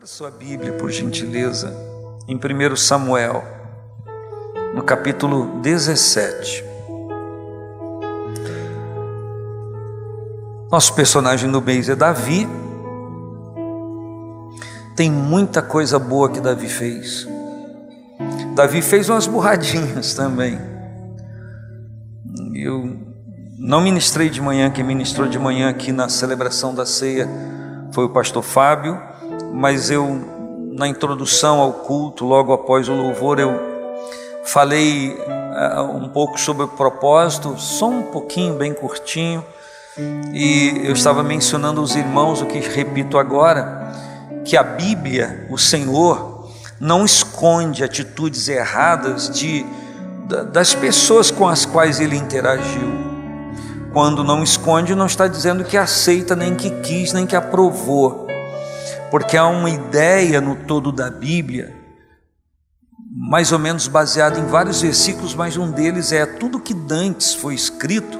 Abra sua Bíblia, por gentileza, em 1 Samuel, no capítulo 17. Nosso personagem no mês é Davi. Tem muita coisa boa que Davi fez. Davi fez umas burradinhas também. Eu não ministrei de manhã, quem ministrou de manhã aqui na celebração da ceia foi o pastor Fábio, mas na introdução ao culto, logo após o louvor, eu falei um pouco sobre o propósito, só um pouquinho, bem curtinho, e eu estava mencionando aos irmãos o que repito agora, que a Bíblia, o Senhor, não esconde atitudes erradas das pessoas com as quais Ele interagiu. Quando não esconde, não está dizendo que aceita, nem que quis, nem que aprovou, porque há uma ideia no todo da Bíblia, mais ou menos baseada em vários versículos, mas um deles é: tudo que dantes foi escrito,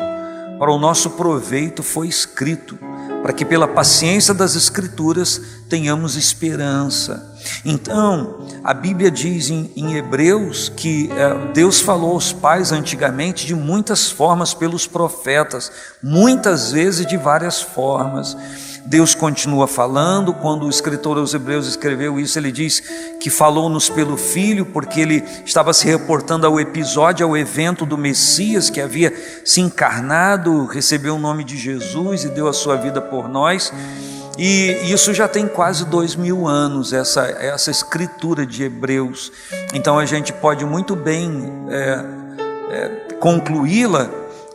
para o nosso proveito foi escrito, para que pela paciência das Escrituras tenhamos esperança. Então, a Bíblia diz em Hebreus que Deus falou aos pais antigamente de muitas formas pelos profetas, muitas vezes de várias formas. Deus continua falando. Quando o escritor aos Hebreus escreveu isso, ele diz que falou-nos pelo Filho, porque ele estava se reportando ao episódio, ao evento do Messias que havia se encarnado, recebeu o nome de Jesus e deu a sua vida por nós. E isso já tem quase 2000 anos, essa escritura de Hebreus. Então a gente pode muito bem concluí-la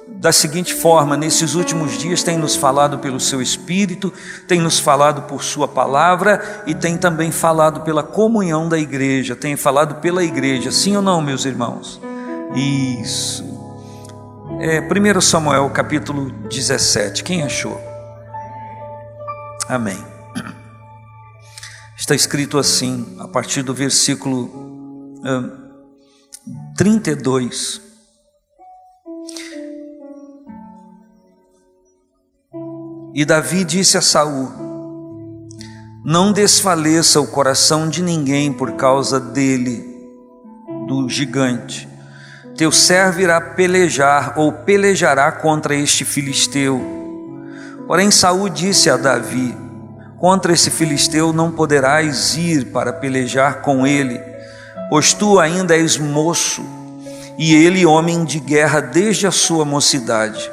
da seguinte forma: nesses últimos dias tem nos falado pelo seu Espírito, tem nos falado por sua palavra e tem também falado pela comunhão da igreja, tem falado pela igreja, sim ou não, meus irmãos? Isso. 1 Samuel capítulo 17, quem achou? Amém. Está escrito assim, a partir do versículo 32. E Davi disse a Saul: não desfaleça o coração de ninguém por causa dele, do gigante. Teu servo irá pelejar ou pelejará contra este filisteu. Porém Saul disse a Davi: contra esse filisteu não poderás ir para pelejar com ele, pois tu ainda és moço, e ele homem de guerra desde a sua mocidade.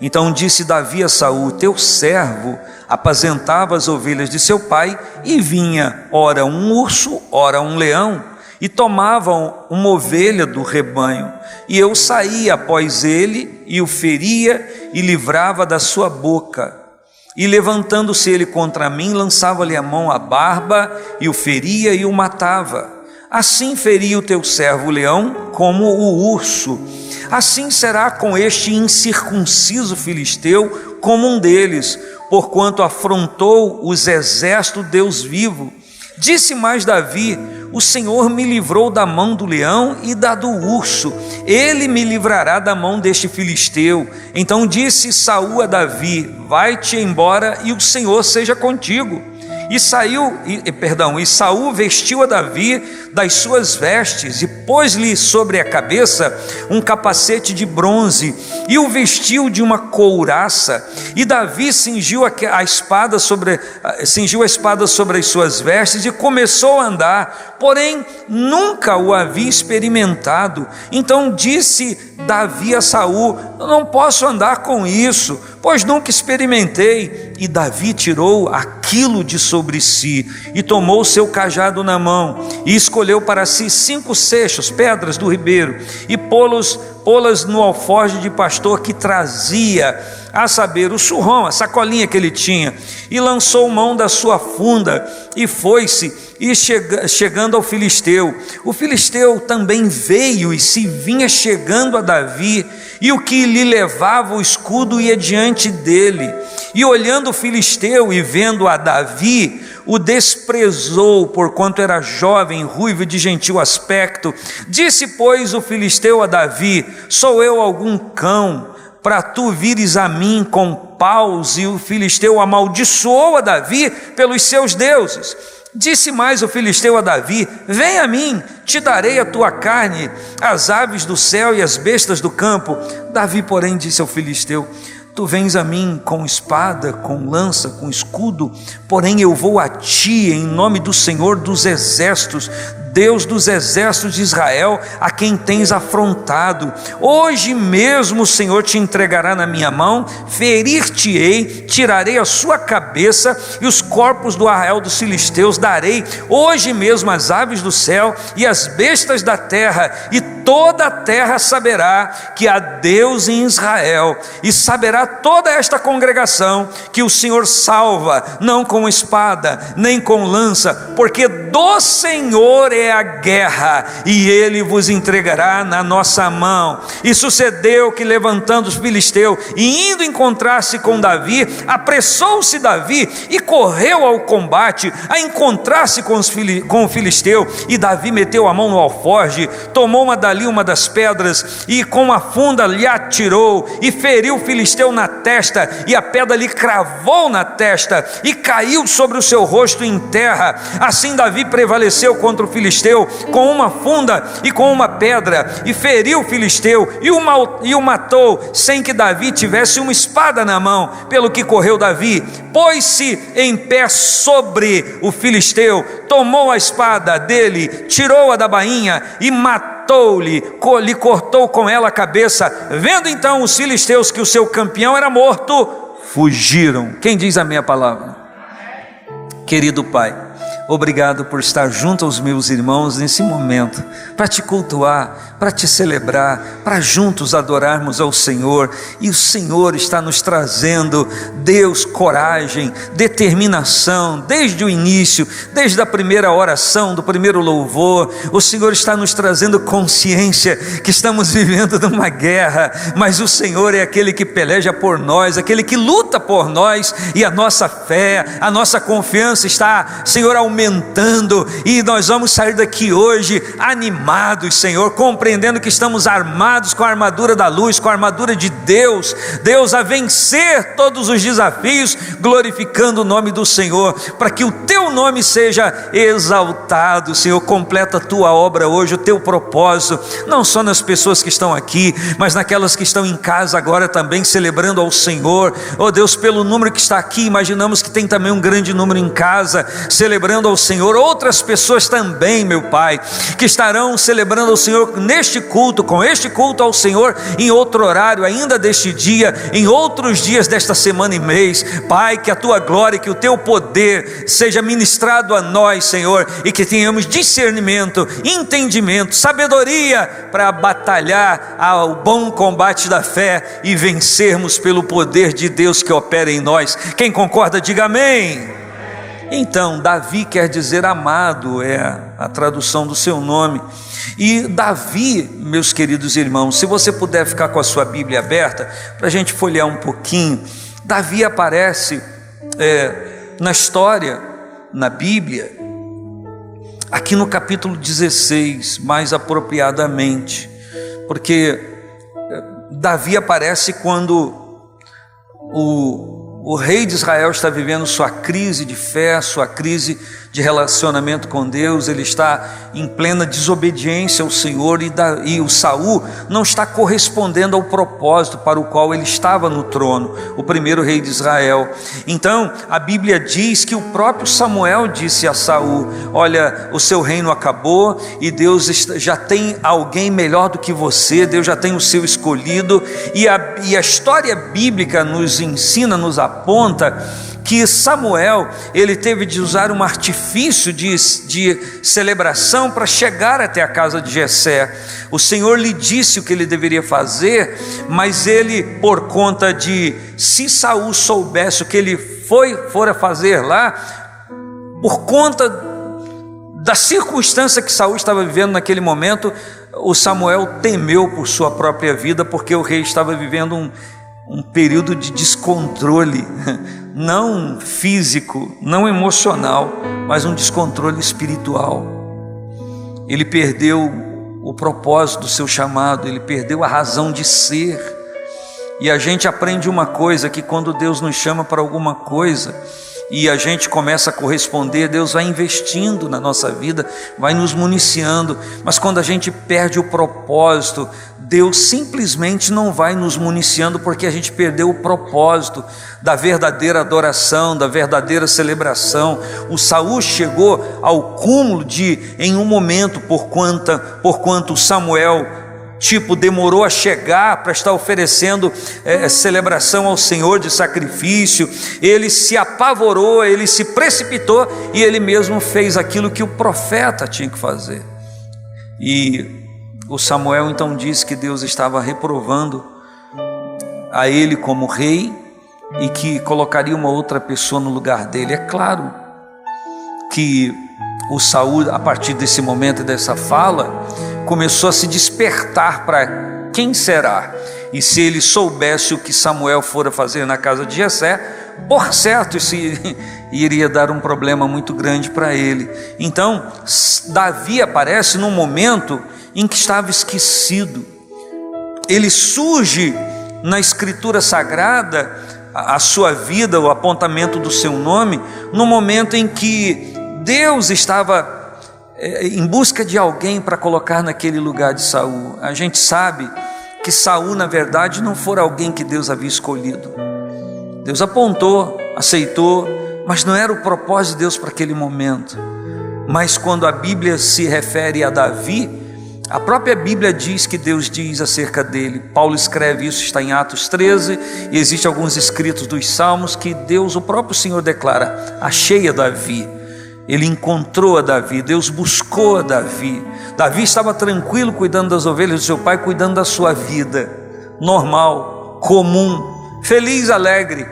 Então disse Davi a Saul: teu servo apacentava as ovelhas de seu pai, e vinha ora um urso, ora um leão, e tomavam uma ovelha do rebanho, e eu saía após ele, e o feria, e livrava da sua boca. E levantando-se ele contra mim, lançava-lhe a mão à barba, e o feria e o matava. Assim feria o teu servo o leão, como o urso. Assim será com este incircunciso filisteu, como um deles, porquanto afrontou os exércitos do Deus vivo. Disse mais Davi: o Senhor me livrou da mão do leão e da do urso, ele me livrará da mão deste filisteu. Então disse Saul a Davi: vai-te embora e o Senhor seja contigo. E Saul vestiu a Davi das suas vestes e pôs-lhe sobre a cabeça um capacete de bronze e o vestiu de uma couraça. E Davi cingiu a espada sobre as suas vestes e começou a andar, porém nunca o havia experimentado. Então disse Davi a Saul: eu não posso andar com isso, pois nunca experimentei. E Davi tirou aquilo de sobre si e tomou o seu cajado na mão e escolheu para si 5 seixos, pedras do ribeiro, e pô-las no alforje de pastor que trazia, a saber, o surrão, a sacolinha que ele tinha, e lançou mão da sua funda e foi-se, e chegando ao filisteu, o filisteu também veio e se vinha chegando a Davi, e o que lhe levava o escudo ia diante dele, e olhando o filisteu e vendo a Davi, o desprezou, porquanto era jovem, ruivo e de gentil aspecto. Disse, pois, o filisteu a Davi: sou eu algum cão, para tu vires a mim com paus? E o filisteu amaldiçoou a Davi pelos seus deuses. Disse mais o filisteu a Davi: vem a mim, te darei a tua carne, as aves do céu e as bestas do campo. Davi, porém, disse ao filisteu: tu vens a mim com espada, com lança, com escudo, porém eu vou a ti em nome do Senhor dos exércitos, Deus dos exércitos de Israel, a quem tens afrontado. Hoje mesmo o Senhor te entregará na minha mão, ferir-te-ei, tirarei a sua cabeça e os corpos do arraial dos filisteus darei hoje mesmo às aves do céu e às bestas da terra, e toda a terra saberá que há Deus em Israel, e saberá toda esta congregação que o Senhor salva, não com espada, nem com lança, porque do Senhor é a guerra, e Ele vos entregará na nossa mão. E sucedeu que, levantando os filisteus e indo encontrar-se com Davi, apressou-se Davi e correu ao combate, a encontrar-se com o filisteu. E Davi meteu a mão no alforje, tomou dali uma das pedras, e com a funda lhe atirou, e feriu o filisteu na testa, e a pedra lhe cravou na testa, e caiu sobre o seu rosto em terra. Assim Davi prevaleceu contra o filisteu com uma funda e com uma pedra, e feriu o filisteu e o matou, sem que Davi tivesse uma espada na mão. Pelo que correu Davi, pôs-se em pé sobre o filisteu, tomou a espada dele, tirou-a da bainha e matou-lhe, lhe cortou com ela a cabeça. Vendo então os filisteus que o seu campeão era morto, fugiram. Quem diz amém a palavra? Querido Pai, obrigado por estar junto aos meus irmãos nesse momento, para te cultuar, para te celebrar, para juntos adorarmos ao Senhor. E o Senhor está nos trazendo, Deus, coragem, determinação, desde o início, desde a primeira oração, do primeiro louvor. O Senhor está nos trazendo consciência que estamos vivendo numa guerra, mas o Senhor é aquele que peleja por nós, aquele que luta por nós, e a nossa fé, a nossa confiança está, Senhor, aumentando, e nós vamos sair daqui hoje animados, Senhor, compreendendo que estamos armados com a armadura da luz, com a armadura de Deus, a vencer todos os desafios, glorificando o nome do Senhor, para que o teu nome seja exaltado. Senhor, completa a tua obra hoje, o teu propósito, não só nas pessoas que estão aqui, mas naquelas que estão em casa agora também celebrando ao Senhor. Oh Deus, pelo número que está aqui, imaginamos que tem também um grande número em casa celebrando ao Senhor, outras pessoas também, meu Pai, que estarão celebrando ao Senhor neste culto, com este culto ao Senhor, em outro horário ainda deste dia, em outros dias desta semana e mês. Pai, que a tua glória, que o teu poder seja ministrado a nós, Senhor, e que tenhamos discernimento, entendimento, sabedoria para batalhar ao bom combate da fé e vencermos pelo poder de Deus que opera em nós. Quem concorda, diga amém. Então, Davi quer dizer amado, é a tradução do seu nome. E Davi, meus queridos irmãos, se você puder ficar com a sua Bíblia aberta, para a gente folhear um pouquinho. Davi aparece na história, na Bíblia, aqui no capítulo 16, mais apropriadamente, porque Davi aparece quando o rei de Israel está vivendo sua crise de fé, sua crise de relacionamento com Deus. Ele está em plena desobediência ao Senhor, e o Saul não está correspondendo ao propósito para o qual ele estava no trono, o primeiro rei de Israel. Então a Bíblia diz que o próprio Samuel disse a Saul: olha, o seu reino acabou e Deus já tem alguém melhor do que você, Deus já tem o seu escolhido. E a história bíblica nos ensina, nos aponta que Samuel, ele teve de usar um artifício de celebração para chegar até a casa de Jessé. O Senhor lhe disse o que ele deveria fazer, mas ele, por conta de, se Saul soubesse o que ele fora fazer lá, por conta da circunstância que Saul estava vivendo naquele momento, o Samuel temeu por sua própria vida, porque o rei estava vivendo um período de descontrole, não físico, não emocional, mas um descontrole espiritual. Ele perdeu o propósito do seu chamado, ele perdeu a razão de ser. E a gente aprende uma coisa, que quando Deus nos chama para alguma coisa e a gente começa a corresponder, Deus vai investindo na nossa vida, vai nos municiando. Mas quando a gente perde o propósito, Deus simplesmente não vai nos municiando, porque a gente perdeu o propósito da verdadeira adoração, da verdadeira celebração. O Saul chegou ao cúmulo de, em um momento, porquanto Samuel demorou a chegar para estar oferecendo celebração ao Senhor de sacrifício, ele se apavorou, ele se precipitou, e ele mesmo fez aquilo que o profeta tinha que fazer. E o Samuel então disse que Deus estava reprovando a ele como rei, e que colocaria uma outra pessoa no lugar dele. É claro que o Saul, a partir desse momento e dessa fala, começou a se despertar para quem será. E se ele soubesse o que Samuel fora fazer na casa de Jessé, por certo isso iria dar um problema muito grande para ele. Então Davi aparece num momento em que estava esquecido. Ele surge na Escritura Sagrada, a sua vida, o apontamento do seu nome, no momento em que Deus estava em busca de alguém para colocar naquele lugar de Saul. A gente sabe que Saul, na verdade, não foi alguém que Deus havia escolhido. Deus apontou, aceitou, mas não era o propósito de Deus para aquele momento. Mas quando a Bíblia se refere a Davi, a própria Bíblia diz que Deus diz acerca dele. Paulo escreve isso, está em Atos 13, e existem alguns escritos dos Salmos que Deus, o próprio Senhor, declara: achei a Davi. Ele encontrou a Davi, Deus buscou a Davi. Davi estava tranquilo cuidando das ovelhas do seu pai, cuidando da sua vida, normal, comum, feliz, alegre.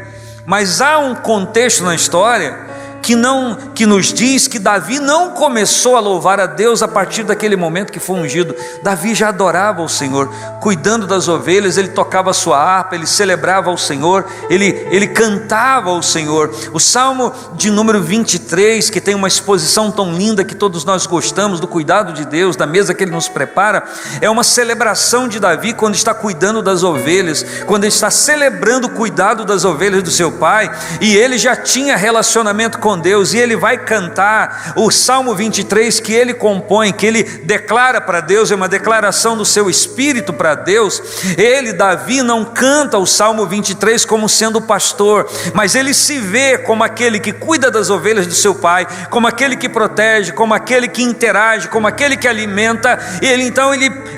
Mas há um contexto na história que nos diz que Davi não começou a louvar a Deus a partir daquele momento que foi ungido. Davi já adorava o Senhor, cuidando das ovelhas, ele tocava a sua harpa, ele celebrava ao Senhor, ele cantava ao Senhor. O Salmo de número 23, que tem uma exposição tão linda que todos nós gostamos, do cuidado de Deus, da mesa que Ele nos prepara, é uma celebração de Davi quando está cuidando das ovelhas, quando ele está celebrando o cuidado das ovelhas do seu pai, e ele já tinha relacionamento com Deus, e ele vai cantar o Salmo 23 que ele compõe, que ele declara para Deus, é uma declaração do seu espírito para Deus. Ele, Davi, não canta o Salmo 23 como sendo pastor, mas ele se vê como aquele que cuida das ovelhas do seu pai, como aquele que protege, como aquele que interage, como aquele que alimenta. Ele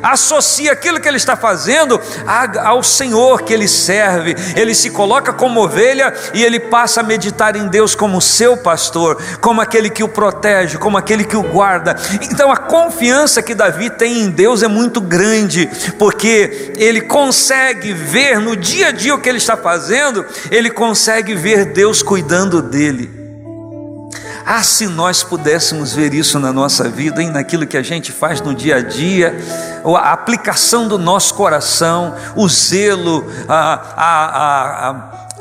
associa aquilo que ele está fazendo ao Senhor que ele serve. Ele se coloca como ovelha e ele passa a meditar em Deus como seu pastor, como aquele que o protege, como aquele que o guarda. Então a confiança que Davi tem em Deus é muito grande, porque ele consegue ver no dia a dia o que ele está fazendo, ele consegue ver Deus cuidando dele. Se nós pudéssemos ver isso na nossa vida, naquilo que a gente faz no dia a dia, a aplicação do nosso coração, o zelo,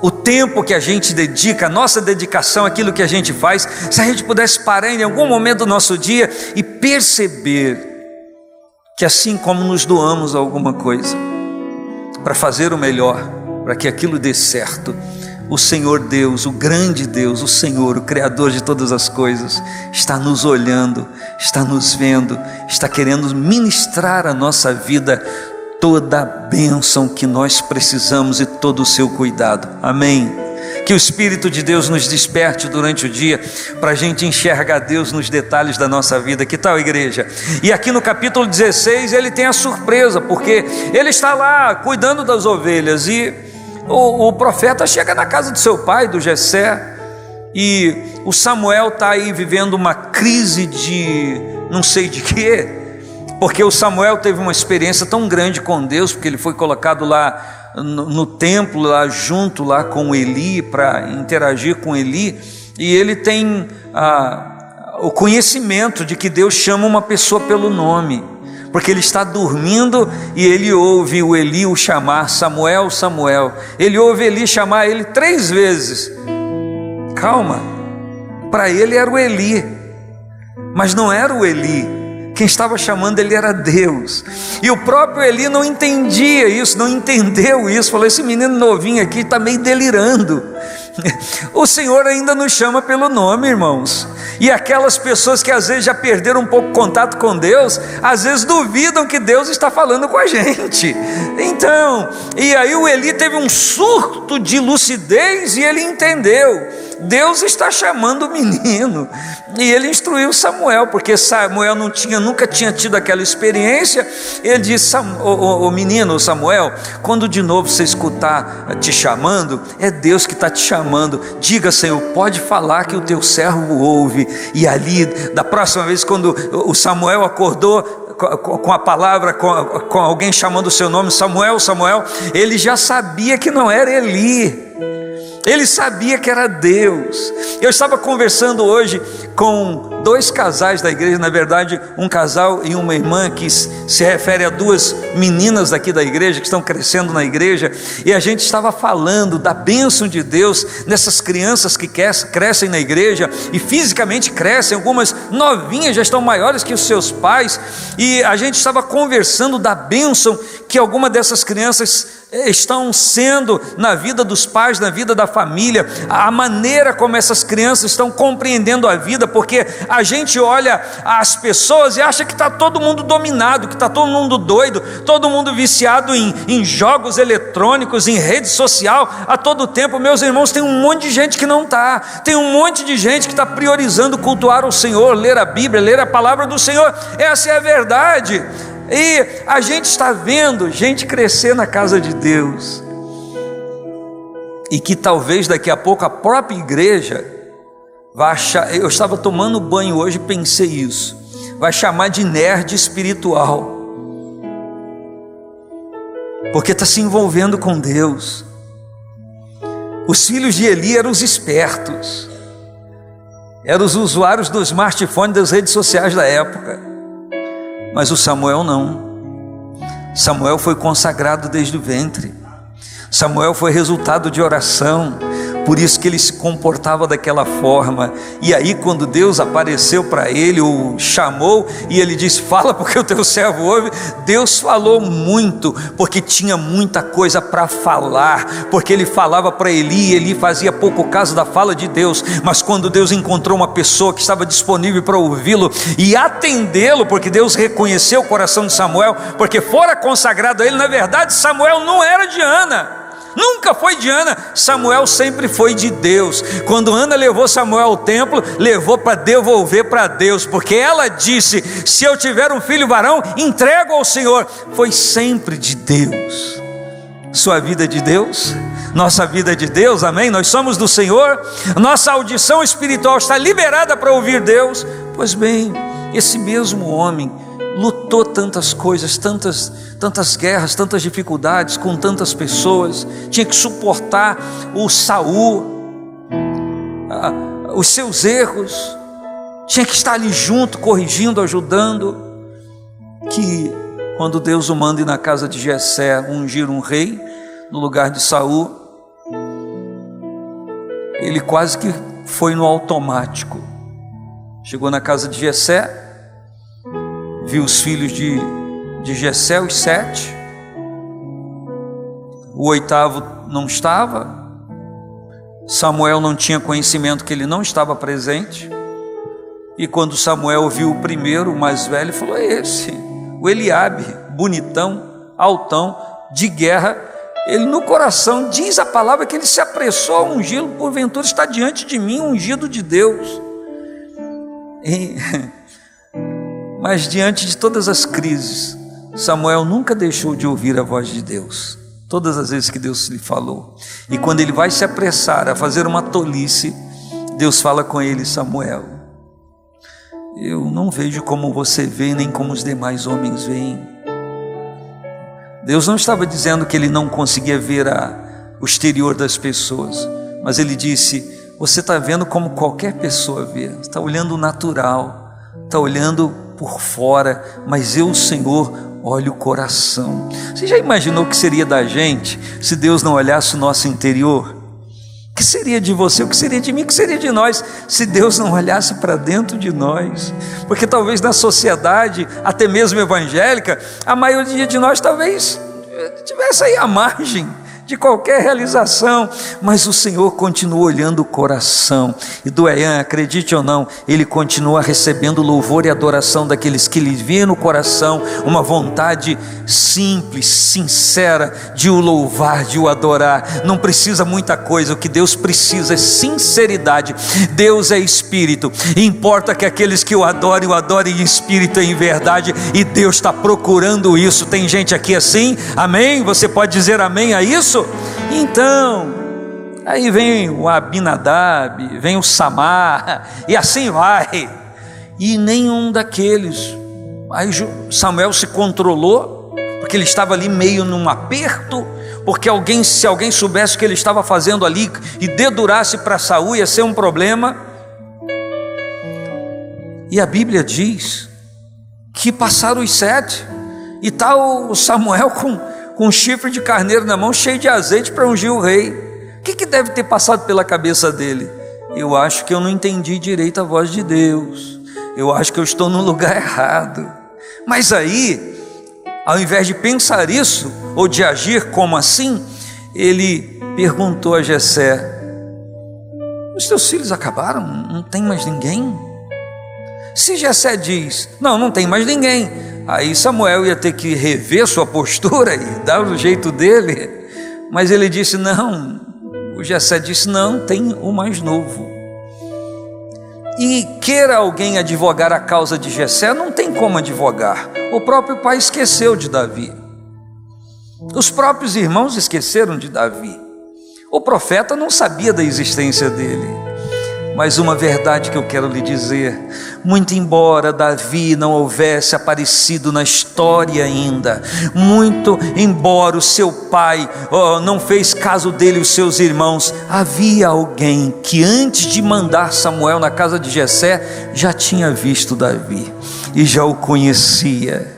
o tempo que a gente dedica, a nossa dedicação, aquilo que a gente faz, se a gente pudesse parar em algum momento do nosso dia e perceber que assim como nos doamos a alguma coisa para fazer o melhor, para que aquilo dê certo, o Senhor Deus, o grande Deus, o Senhor, o Criador de todas as coisas, está nos olhando, está nos vendo, está querendo ministrar a nossa vida toda a bênção que nós precisamos e todo o seu cuidado. Amém? Que o Espírito de Deus nos desperte durante o dia, para a gente enxergar Deus nos detalhes da nossa vida. Que tal, igreja? E aqui no capítulo 16 ele tem a surpresa, porque ele está lá cuidando das ovelhas, e o profeta chega na casa do seu pai, do Jessé, e o Samuel está aí vivendo uma crise de não sei de quê, porque o Samuel teve uma experiência tão grande com Deus, porque ele foi colocado lá no templo, lá junto lá com Eli, para interagir com Eli, e ele tem o conhecimento de que Deus chama uma pessoa pelo nome, porque ele está dormindo e ele ouve o Eli o chamar: Samuel, Samuel. Ele ouve Eli chamar ele 3 vezes. Calma, para ele era o Eli, mas não era o Eli. Quem estava chamando ele era Deus. E o próprio Eli não entendia isso, não entendeu isso. Falou: esse menino novinho aqui está meio delirando. O Senhor ainda nos chama pelo nome, irmãos. E aquelas pessoas que às vezes já perderam um pouco contato com Deus, às vezes duvidam que Deus está falando com a gente. Então, e aí o Eli teve um surto de lucidez e ele entendeu: Deus está chamando o menino. E ele instruiu Samuel, porque Samuel nunca tinha tido aquela experiência. Ele disse: o menino Samuel, quando de novo você escutar te chamando, é Deus que está te chamando. Diga: Senhor, pode falar que o teu servo ouve. E ali, da próxima vez, quando o Samuel acordou com a palavra, com alguém chamando o seu nome, Samuel, Samuel, ele já sabia que não era Eli. Ele sabia que era Deus. Eu estava conversando hoje com 2 casais da igreja, na verdade um casal e uma irmã, que se refere a 2 meninas daqui da igreja que estão crescendo na igreja, e a gente estava falando da bênção de Deus nessas crianças que crescem na igreja e fisicamente crescem. Algumas novinhas já estão maiores que os seus pais, e a gente estava conversando da bênção que alguma dessas crianças estão sendo na vida dos pais, na vida da família, a maneira como essas crianças estão compreendendo a vida, porque a gente olha as pessoas e acha que está todo mundo dominado, que está todo mundo doido, todo mundo viciado em jogos eletrônicos, em rede social a todo tempo. Meus irmãos, tem um monte de gente que não está, tem um monte de gente que está priorizando cultuar o Senhor, ler a Bíblia, ler a palavra do Senhor. Essa é a verdade. E a gente está vendo gente crescer na casa de Deus, e que talvez daqui a pouco a própria igreja vai achar. Eu estava tomando banho hoje e pensei isso, vai chamar de nerd espiritual, porque está se envolvendo com Deus. Os filhos de Eli eram os espertos, eram os usuários do smartphone, das redes sociais da época. Mas o Samuel não. Samuel foi consagrado desde o ventre. Samuel foi resultado de oração, por isso que ele se comportava daquela forma. E aí, quando Deus apareceu para ele, o chamou, e ele disse: fala, porque o teu servo ouve. Deus falou muito, porque tinha muita coisa para falar, porque ele falava para Eli, e Eli fazia pouco caso da fala de Deus. Mas quando Deus encontrou uma pessoa que estava disponível para ouvi-lo e atendê-lo, porque Deus reconheceu o coração de Samuel, porque fora consagrado a ele. Na verdade, Samuel não era de Ana, nunca foi de Ana. Samuel sempre foi de Deus. Quando Ana levou Samuel ao templo, levou para devolver para Deus, porque ela disse: se eu tiver um filho varão, entrego ao Senhor. Foi sempre de Deus. Sua vida é de Deus, nossa vida é de Deus, amém? Nós somos do Senhor, nossa audição espiritual está liberada para ouvir Deus. Pois bem, esse mesmo homem lutou tantas coisas, tantas guerras, tantas dificuldades com tantas pessoas, tinha que suportar o Saul, os seus erros, tinha que estar ali junto, corrigindo, ajudando, que quando Deus o manda ir na casa de Jessé ungir um rei no lugar de Saul, ele quase que foi no automático. Chegou na casa de Jessé, viu os filhos de Jessé, os 7, o 8º não estava. Samuel não tinha conhecimento que ele não estava presente, e quando Samuel viu o primeiro, o mais velho, falou: é esse, o Eliabe, bonitão, altão, de guerra. Ele no coração, diz a palavra, que ele se apressou a ungí-lo. Porventura está diante de mim ungido de Deus. Mas diante de todas as crises, Samuel nunca deixou de ouvir a voz de Deus, todas as vezes que Deus lhe falou. E quando ele vai se apressar a fazer uma tolice, Deus fala com ele: Samuel, eu não vejo como você vê, nem como os demais homens veem. Deus não estava dizendo que ele não conseguia ver o exterior das pessoas, mas ele disse: você está vendo como qualquer pessoa vê, está olhando o natural, está olhando por fora, mas eu, o Senhor, olho o coração. Você já imaginou o que seria da gente se Deus não olhasse o nosso interior? O que seria de você, o que seria de mim, o que seria de nós se Deus não olhasse para dentro de nós? Porque talvez na sociedade, até mesmo evangélica, a maioria de nós talvez tivesse aí à margem, de qualquer realização, mas o Senhor continua olhando o coração. E Doeyan, acredite ou não, ele continua recebendo louvor e adoração daqueles que lhe veem no coração uma vontade simples, sincera de o louvar, de o adorar. Não precisa muita coisa, o que Deus precisa é sinceridade. Deus é espírito, e importa que aqueles que o adorem em espírito e em verdade, e Deus está procurando isso. Tem gente aqui assim? Amém? Você pode dizer amém a isso? Então, aí vem o Abinadab, vem o Samar, e assim vai, e nenhum daqueles. Aí Samuel se controlou, porque ele estava ali meio num aperto, porque se alguém soubesse o que ele estava fazendo ali e dedurasse para Saul, ia ser um problema. E a Bíblia diz que passaram os 7, e está o Samuel com um chifre de carneiro na mão, cheio de azeite para ungir o rei. O que deve ter passado pela cabeça dele? Eu acho que eu não entendi direito a voz de Deus, eu acho que eu estou no lugar errado. Mas aí, ao invés de pensar isso, ou de agir como assim, ele perguntou a Jessé: os teus filhos acabaram? Não tem mais ninguém? Se Jessé diz: não tem mais ninguém, aí Samuel ia ter que rever sua postura e dar o jeito dele. Mas ele disse: não. O Jessé disse: não, tem o mais novo. E queira alguém advogar a causa de Jessé, não tem como advogar. O próprio pai esqueceu de Davi, os próprios irmãos esqueceram de Davi, o profeta não sabia da existência dele. Mas uma verdade que eu quero lhe dizer: muito embora Davi não houvesse aparecido na história ainda, muito embora o seu pai não fez caso dele e os seus irmãos, havia alguém que antes de mandar Samuel na casa de Jessé, já tinha visto Davi e já o conhecia.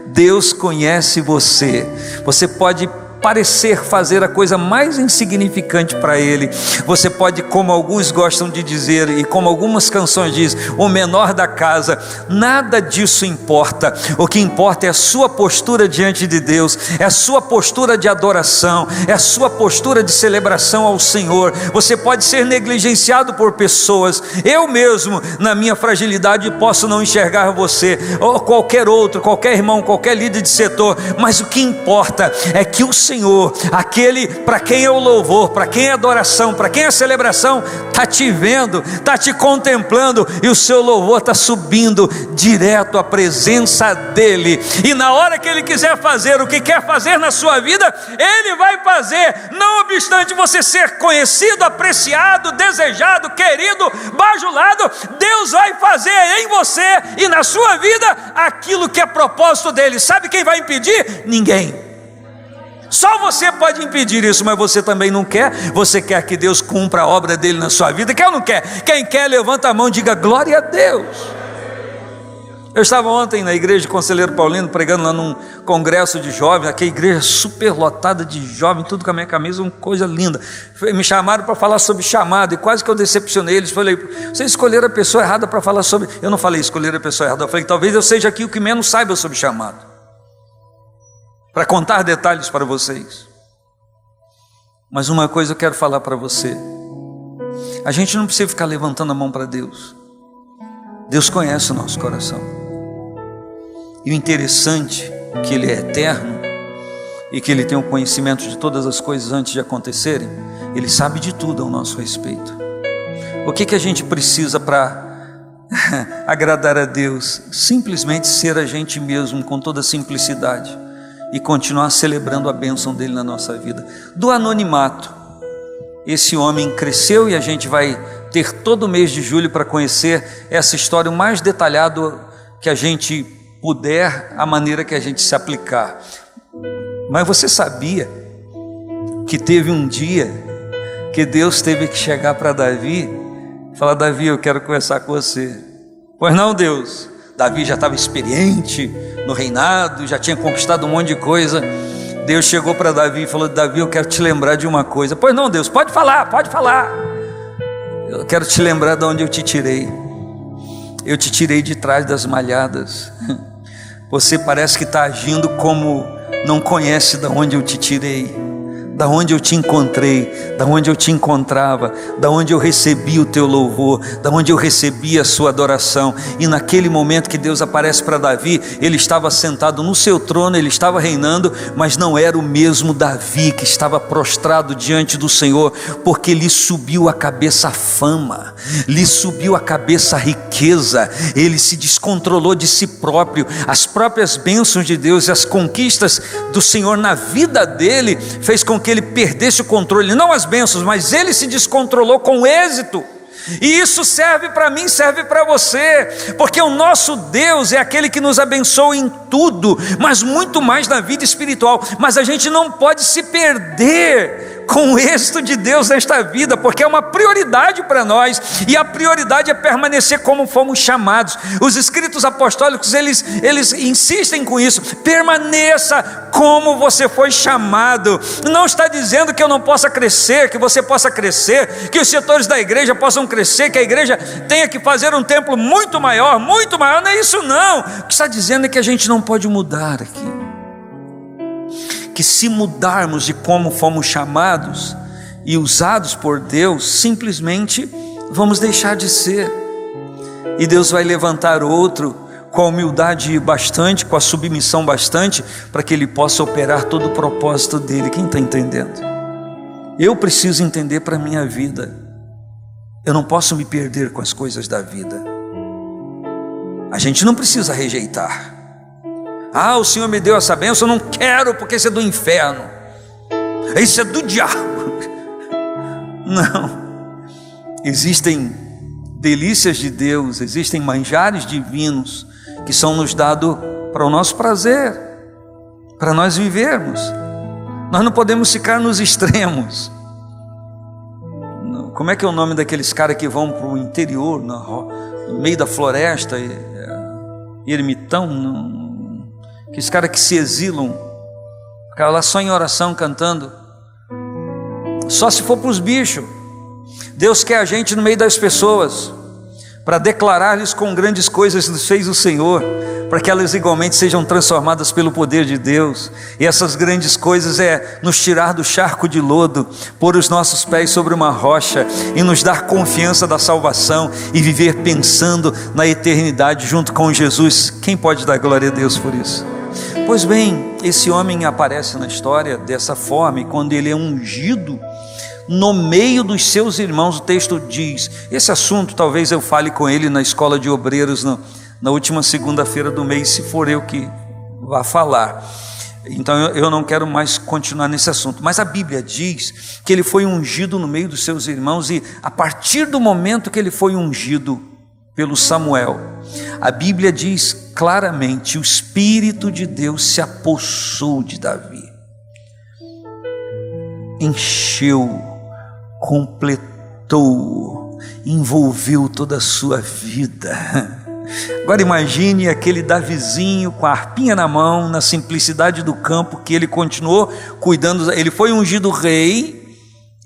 Deus conhece você. Você pode parecer fazer a coisa mais insignificante para Ele, você pode, como alguns gostam de dizer, e como algumas canções dizem, o menor da casa. Nada disso importa. O que importa é a sua postura diante de Deus, é a sua postura de adoração, é a sua postura de celebração ao Senhor. Você pode ser negligenciado por pessoas, eu mesmo na minha fragilidade posso não enxergar você, ou qualquer outro, qualquer irmão, qualquer líder de setor, mas o que importa é que o Senhor, aquele para quem é o louvor, para quem é adoração, para quem é a celebração, está te vendo, está te contemplando, e o seu louvor está subindo direto à presença dEle. E na hora que Ele quiser fazer o que quer fazer na sua vida, Ele vai fazer, não obstante você ser conhecido, apreciado, desejado, querido, bajulado. Deus vai fazer em você e na sua vida aquilo que é propósito dEle. Sabe quem vai impedir? Ninguém. Só você pode impedir isso, mas você também não quer. Você quer que Deus cumpra a obra dele na sua vida? Quer ou não quer? Quem quer, levanta a mão e diga glória a Deus. Eu estava ontem na igreja de Conselheiro Paulino, pregando lá num congresso de jovens, aquela igreja super lotada de jovens, tudo com a minha camisa, uma coisa linda. Me chamaram para falar sobre chamado, e quase que eu decepcionei eles. Falei: vocês escolheram a pessoa errada para falar sobre... Eu não falei escolher a pessoa errada, eu falei: talvez eu seja aqui o que menos saiba sobre chamado, para contar detalhes para vocês. Mas uma coisa eu quero falar para você: a gente não precisa ficar levantando a mão para Deus. Deus conhece o nosso coração, e o interessante é que Ele é eterno, e que Ele tem o conhecimento de todas as coisas antes de acontecerem. Ele sabe de tudo ao nosso respeito. O que a gente precisa para agradar a Deus? Simplesmente ser a gente mesmo, com toda simplicidade, e continuar celebrando a bênção dele na nossa vida. Do anonimato, esse homem cresceu, e a gente vai ter todo o mês de julho para conhecer essa história o mais detalhado que a gente puder, a maneira que a gente se aplicar. Mas você sabia que teve um dia que Deus teve que chegar para Davi e falar: Davi, eu quero conversar com você. Pois não, Deus? Davi já estava experiente no reinado, já tinha conquistado um monte de coisa. Deus chegou para Davi e falou: Davi, eu quero te lembrar de uma coisa. Pois não, Deus? Pode falar, pode falar. Eu quero te lembrar de onde eu te tirei. Eu te tirei de trás das malhadas. Você parece que está agindo como não conhece de onde eu te tirei. da onde eu te encontrei, da onde eu te encontrava, da onde eu recebi o teu louvor, da onde eu recebi a sua adoração. E naquele momento que Deus aparece para Davi, ele estava sentado no seu trono, ele estava reinando, mas não era o mesmo Davi que estava prostrado diante do Senhor, porque lhe subiu a cabeça a fama, lhe subiu a cabeça a riqueza, ele se descontrolou de si próprio. As próprias bênçãos de Deus e as conquistas do Senhor na vida dele fez com que ele perdesse o controle, não as bênçãos, mas ele se descontrolou com êxito. E isso serve para mim, serve para você, porque o nosso Deus é aquele que nos abençoa em tudo, mas muito mais na vida espiritual. Mas a gente não pode se perder com o êxito de Deus nesta vida, porque é uma prioridade para nós, e a prioridade é permanecer como fomos chamados. Os escritos apostólicos, eles insistem com isso: permaneça como você foi chamado. Não está dizendo que eu não possa crescer, que você possa crescer, que os setores da igreja possam crescer, que a igreja tenha que fazer um templo muito maior, não é isso não. O que está dizendo é que a gente não pode mudar aqui, que se mudarmos de como fomos chamados e usados por Deus, simplesmente vamos deixar de ser, e Deus vai levantar outro com a humildade bastante, com a submissão bastante, para que ele possa operar todo o propósito dele. Quem está entendendo? Eu preciso entender para a minha vida, eu não posso me perder com as coisas da vida. A gente não precisa rejeitar. Ah, o Senhor me deu essa bênção, eu não quero porque isso é do inferno, isso é do diabo. Não, existem delícias de Deus, existem manjares divinos que são nos dados para o nosso prazer, para nós vivermos. Nós não podemos ficar nos extremos. Como é que é o nome daqueles caras que vão para o interior, no meio da floresta, ermitão, aqueles caras que se exilam, ficaram lá só em oração cantando, só se for para os bichos. Deus quer a gente no meio das pessoas, para declarar-lhes com grandes coisas nos fez o Senhor, para que elas igualmente sejam transformadas pelo poder de Deus. E essas grandes coisas é nos tirar do charco de lodo, pôr os nossos pés sobre uma rocha e nos dar confiança da salvação e viver pensando na eternidade junto com Jesus. Quem pode dar glória a Deus por isso? Pois bem, esse homem aparece na história dessa forma, e quando ele é ungido no meio dos seus irmãos, o texto diz, esse assunto talvez eu fale com ele na escola de obreiros na última segunda-feira do mês, se for eu que vá falar. Então eu não quero mais continuar nesse assunto, mas a Bíblia diz que ele foi ungido no meio dos seus irmãos, e a partir do momento que ele foi ungido pelo Samuel, a Bíblia diz claramente, o Espírito de Deus se apossou de Davi, encheu, completou, envolveu toda a sua vida. Agora imagine aquele Davizinho com a harpinha na mão, na simplicidade do campo, que ele continuou cuidando. Ele foi ungido rei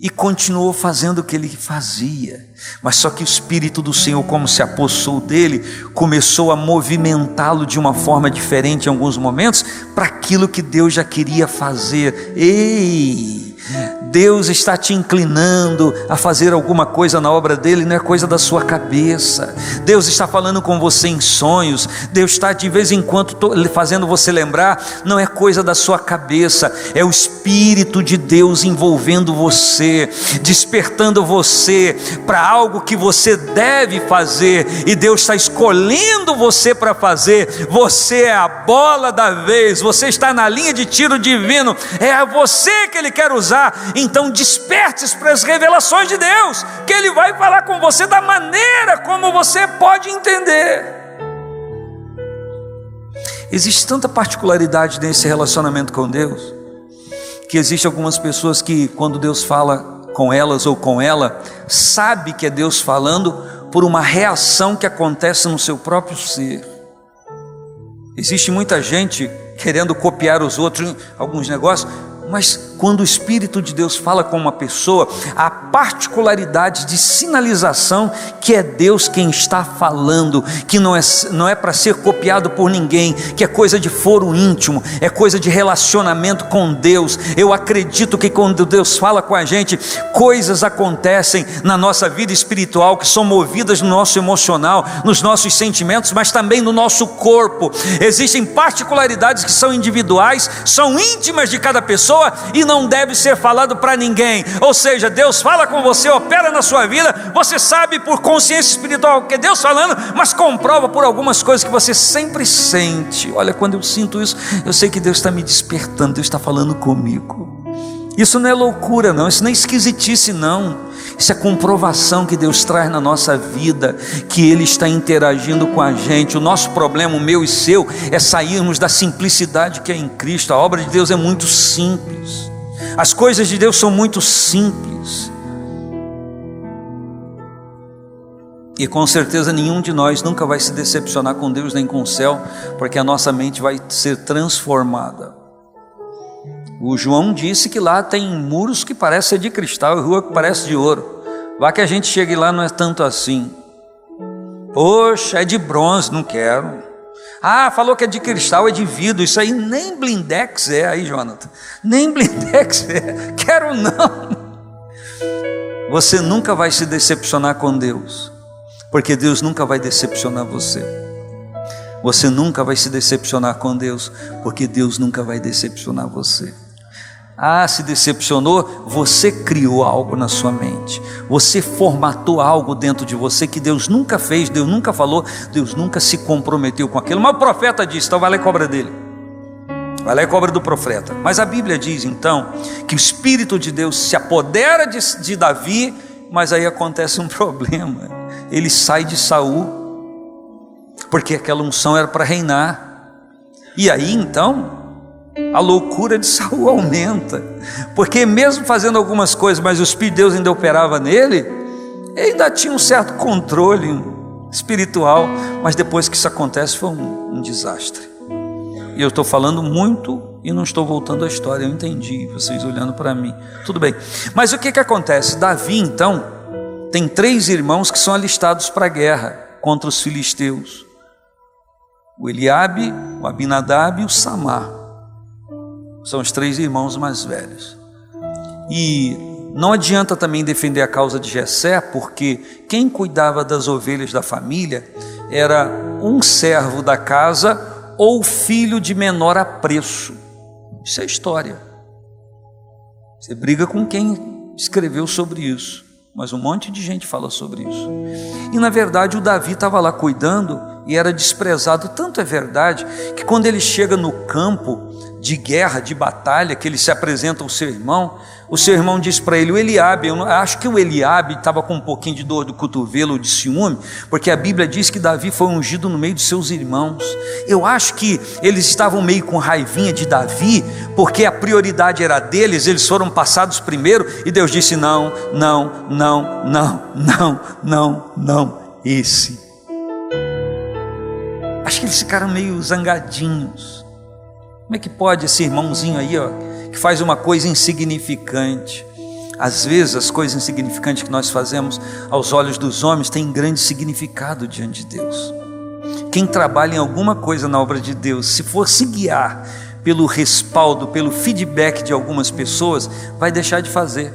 e continuou fazendo o que ele fazia, mas só que o Espírito do Senhor, como se apossou dele, começou a movimentá-lo de uma forma diferente em alguns momentos, para aquilo que Deus já queria fazer. Ei, Deus está te inclinando a fazer alguma coisa na obra dele, não é coisa da sua cabeça. Deus está falando com você em sonhos, Deus está de vez em quando fazendo você lembrar, não é coisa da sua cabeça, é o Espírito de Deus envolvendo você, despertando você para algo que você deve fazer, e Deus está escolhendo você para fazer. Você é a bola da vez, você está na linha de tiro divino, é a você que Ele quer usar. Então desperte-se para as revelações de Deus, que Ele vai falar com você da maneira como você pode entender. Existe tanta particularidade nesse relacionamento com Deus, que existem algumas pessoas que, quando Deus fala com elas ou com ela, sabe que é Deus falando por uma reação que acontece no seu próprio ser. Existe muita gente querendo copiar os outros em alguns negócios, mas quando o Espírito de Deus fala com uma pessoa, há particularidades de sinalização que é Deus quem está falando, que não é para ser copiado por ninguém, que é coisa de foro íntimo, é coisa de relacionamento com Deus. Eu acredito que quando Deus fala com a gente, coisas acontecem na nossa vida espiritual que são movidas no nosso emocional, nos nossos sentimentos, mas também no nosso corpo. Existem particularidades que são individuais, são íntimas de cada pessoa e não deve ser falado para ninguém. Ou seja, Deus fala com você, opera na sua vida, você sabe por consciência espiritual que é Deus falando, mas comprova por algumas coisas que você sempre sente. Olha, quando eu sinto isso, eu sei que Deus está me despertando, Deus está falando comigo. Isso não é loucura não, isso não é esquisitice não, isso é comprovação que Deus traz na nossa vida, que Ele está interagindo com a gente. O nosso problema, o meu e seu, é sairmos da simplicidade que é em Cristo. A obra de Deus é muito simples, as coisas de Deus são muito simples, e com certeza nenhum de nós nunca vai se decepcionar com Deus nem com o céu, porque a nossa mente vai ser transformada. O João disse que lá tem muros que parecem ser de cristal e rua que parece de ouro. Vá que a gente chegue lá, não é tanto assim. Poxa, é de bronze, não quero. Ah, falou que é de cristal, é de vidro. Isso aí nem blindex é aí, Jonathan. Nem blindex é. Quero não. Você nunca vai se decepcionar com Deus, porque Deus nunca vai decepcionar você. Você nunca vai se decepcionar com Deus, porque Deus nunca vai decepcionar você. Ah, se decepcionou, você criou algo na sua mente, você formatou algo dentro de você que Deus nunca fez, Deus nunca falou, Deus nunca se comprometeu com aquilo. Mas o profeta disse, então vai lá e cobra dele, vai lá e cobra do profeta. Mas a Bíblia diz então que o Espírito de Deus se apodera de Davi, mas aí acontece um problema, ele sai de Saul, porque aquela unção era para reinar, e aí então a loucura de Saul aumenta, porque mesmo fazendo algumas coisas, mas o Espírito de Deus ainda operava nele, ele ainda tinha um certo controle espiritual, mas depois que isso acontece foi um desastre. E eu estou falando muito e não estou voltando à história, eu entendi, vocês olhando para mim, tudo bem. Mas o que acontece? Davi então tem 3 irmãos que são alistados para a guerra contra os filisteus: o Eliabe, o Abinadab e o Samar. São os 3 irmãos mais velhos. E não adianta também defender a causa de Jessé, porque quem cuidava das ovelhas da família era um servo da casa ou filho de menor apreço. Isso é história. Você briga com quem escreveu sobre isso, mas um monte de gente fala sobre isso. E na verdade o Davi estava lá cuidando e era desprezado. Tanto é verdade que quando ele chega no campo de guerra, de batalha, que ele se apresenta ao seu irmão, o seu irmão diz para ele, o Eliabe, eu acho que o Eliabe estava com um pouquinho de dor do cotovelo, de ciúme, porque a Bíblia diz que Davi foi ungido no meio de seus irmãos. Eu acho que eles estavam meio com raivinha de Davi, porque a prioridade era deles, eles foram passados primeiro, e Deus disse, não, esse. Acho que eles ficaram meio zangadinhos. Como é que pode esse irmãozinho aí, ó, que faz uma coisa insignificante? Às vezes as coisas insignificantes que nós fazemos aos olhos dos homens têm grande significado diante de Deus. Quem trabalha em alguma coisa na obra de Deus, se for se guiar pelo respaldo, pelo feedback de algumas pessoas, vai deixar de fazer,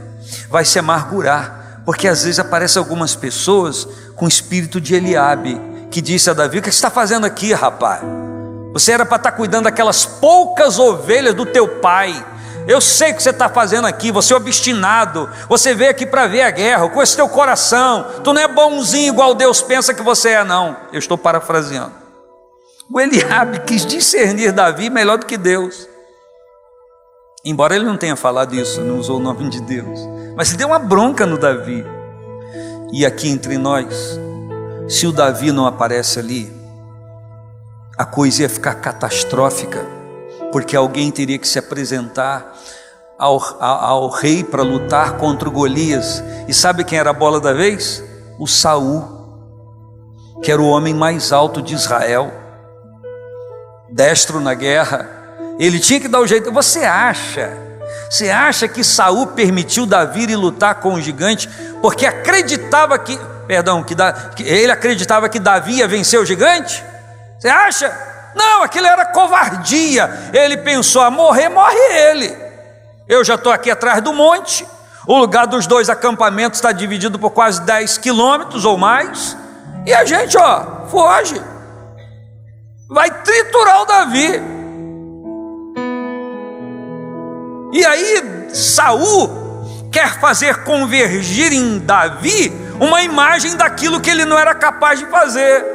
vai se amargurar, porque às vezes aparecem algumas pessoas com o espírito de Eliabe, que disse a Davi, o que você está fazendo aqui, rapaz? Você era para estar cuidando daquelas poucas ovelhas do teu pai. Eu sei o que você está fazendo aqui, você é obstinado, você veio aqui para ver a guerra, com esse teu coração, tu não é bonzinho igual Deus pensa que você é não. Eu estou parafraseando. O Eliabe quis discernir Davi melhor do que Deus, embora ele não tenha falado isso, não usou o nome de Deus, mas ele deu uma bronca no Davi. E aqui entre nós, se o Davi não aparece ali, a coisa ia ficar catastrófica, porque alguém teria que se apresentar ao rei para lutar contra o Golias. E sabe quem era a bola da vez? O Saul, que era o homem mais alto de Israel, destro na guerra. Ele tinha que dar o jeito. Você acha Você acha que Saul permitiu Davi ir lutar com o gigante porque acreditava que ele acreditava que Davi ia vencer o gigante? Você acha? Não, aquilo era covardia. Ele pensou: a morrer, morre ele. Eu já estou aqui atrás do monte. O lugar dos dois acampamentos está dividido por quase 10 quilômetros ou mais. E a gente, foge. Vai triturar o Davi. E aí Saul quer fazer convergir em Davi uma imagem daquilo que ele não era capaz de fazer.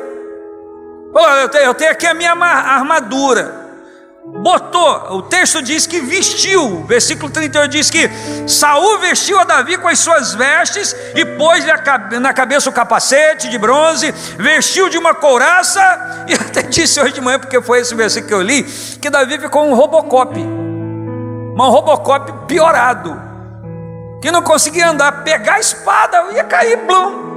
Eu tenho aqui a minha armadura. O texto diz que vestiu, versículo 38 diz que Saul vestiu a Davi com as suas vestes e pôs-lhe na cabeça o capacete de bronze, vestiu de uma couraça, e até disse hoje de manhã, porque foi esse versículo que eu li, que Davi ficou um Robocop, mas um Robocop piorado, que não conseguia andar, pegar a espada, ia cair, blum.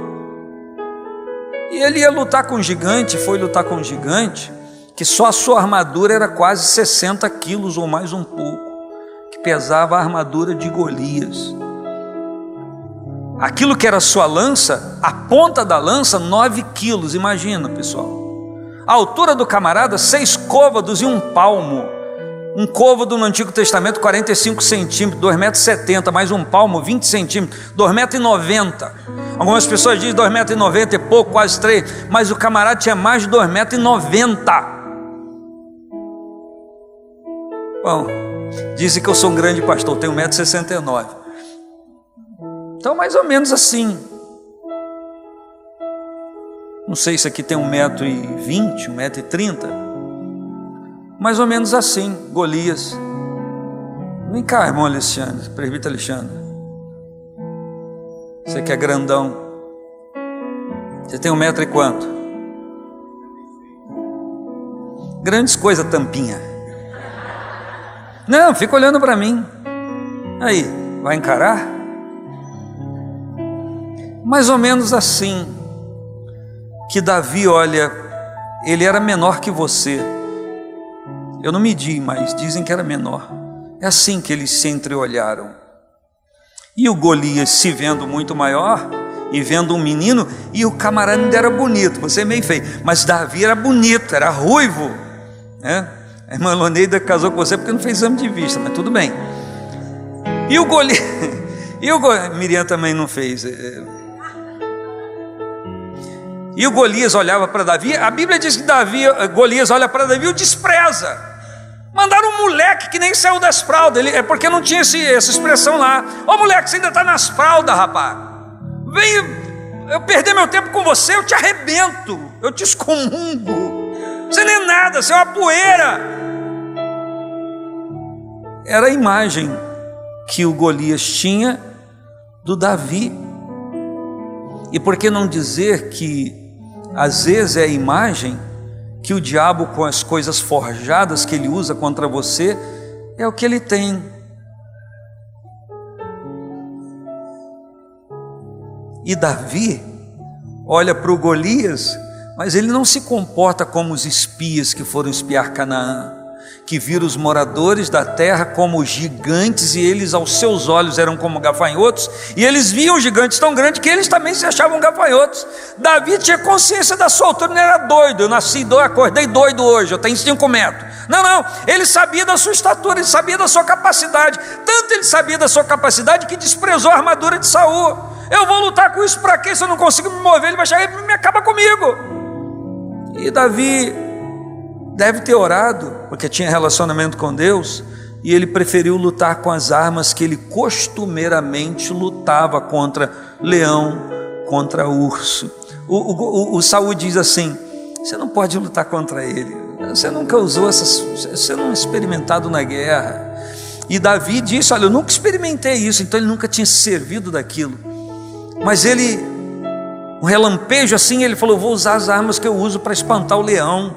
E ele ia lutar com um gigante, foi lutar com um gigante, que só a sua armadura era quase 60 quilos ou mais um pouco, que pesava a armadura de Golias. Aquilo que era a sua lança, a ponta da lança, 9 quilos, imagina, pessoal. A altura do camarada, 6 côvados e um palmo. Um côvado no Antigo Testamento, 45 centímetros, 2,70 metros, mais um palmo, 20 centímetros, 2,90 metros. Algumas pessoas dizem 2,90 metros e pouco, quase 3, mas o camarada tinha mais de 2,90 metros. Bom, dizem que eu sou um grande pastor, tenho 1,69 metros. Então, mais ou menos assim. Não sei se aqui tem 1,20 metros, 1,30 metros. Mais ou menos assim, Golias. Vem cá, irmão Alexandre, presbítero Alexandre. Você que é grandão. Você tem 1 metro e quanto? Grandes coisas, tampinha. Não, fica olhando para mim. Aí, vai encarar? Mais ou menos assim. Que Davi, olha, ele era menor que você. Eu não medi, mas dizem que era menor. É assim que eles se entreolharam. E o Golias, se vendo muito maior, e vendo um menino, e o camarada ainda era bonito, você é meio feio, mas Davi era bonito, era ruivo, né? A irmã Loneida casou com você porque não fez exame de vista, mas tudo bem. E o Golias, Miriam também não fez. E o Golias olhava para Davi, a Bíblia diz que Golias olha para Davi e o despreza. Mandaram um moleque que nem saiu das fraldas, é porque não tinha essa expressão lá. Ô moleque, você ainda está nas fraldas, rapaz. Vem eu perder meu tempo com você, eu te arrebento, eu te excomungo. Você nem é nada, você é uma poeira. Era a imagem que o Golias tinha do Davi. E por que não dizer que às vezes é a imagem que o diabo, com as coisas forjadas que ele usa contra você, é o que ele tem. E Davi olha para o Golias, mas ele não se comporta como os espias que foram espiar Canaã, que viram os moradores da terra como gigantes, e eles aos seus olhos eram como gafanhotos, e eles viam gigantes tão grandes que eles também se achavam gafanhotos. Davi tinha consciência da sua altura, não era doido. Eu acordei doido hoje, eu tenho 5 metros. Não, ele sabia da sua estatura, ele sabia da sua capacidade. Tanto ele sabia da sua capacidade que desprezou a armadura de Saul. Eu vou lutar com isso para quê? Se eu não consigo me mover, ele vai chegar e me acaba comigo. E Davi deve ter orado, porque tinha relacionamento com Deus, e ele preferiu lutar com as armas que ele costumeiramente lutava, contra leão, contra urso. O Saul diz assim: você não pode lutar contra ele, você nunca usou você não é experimentado na guerra. E Davi disse: olha, eu nunca experimentei isso. Então ele nunca tinha servido daquilo, mas um relampejo assim, ele falou: eu vou usar as armas que eu uso para espantar o leão,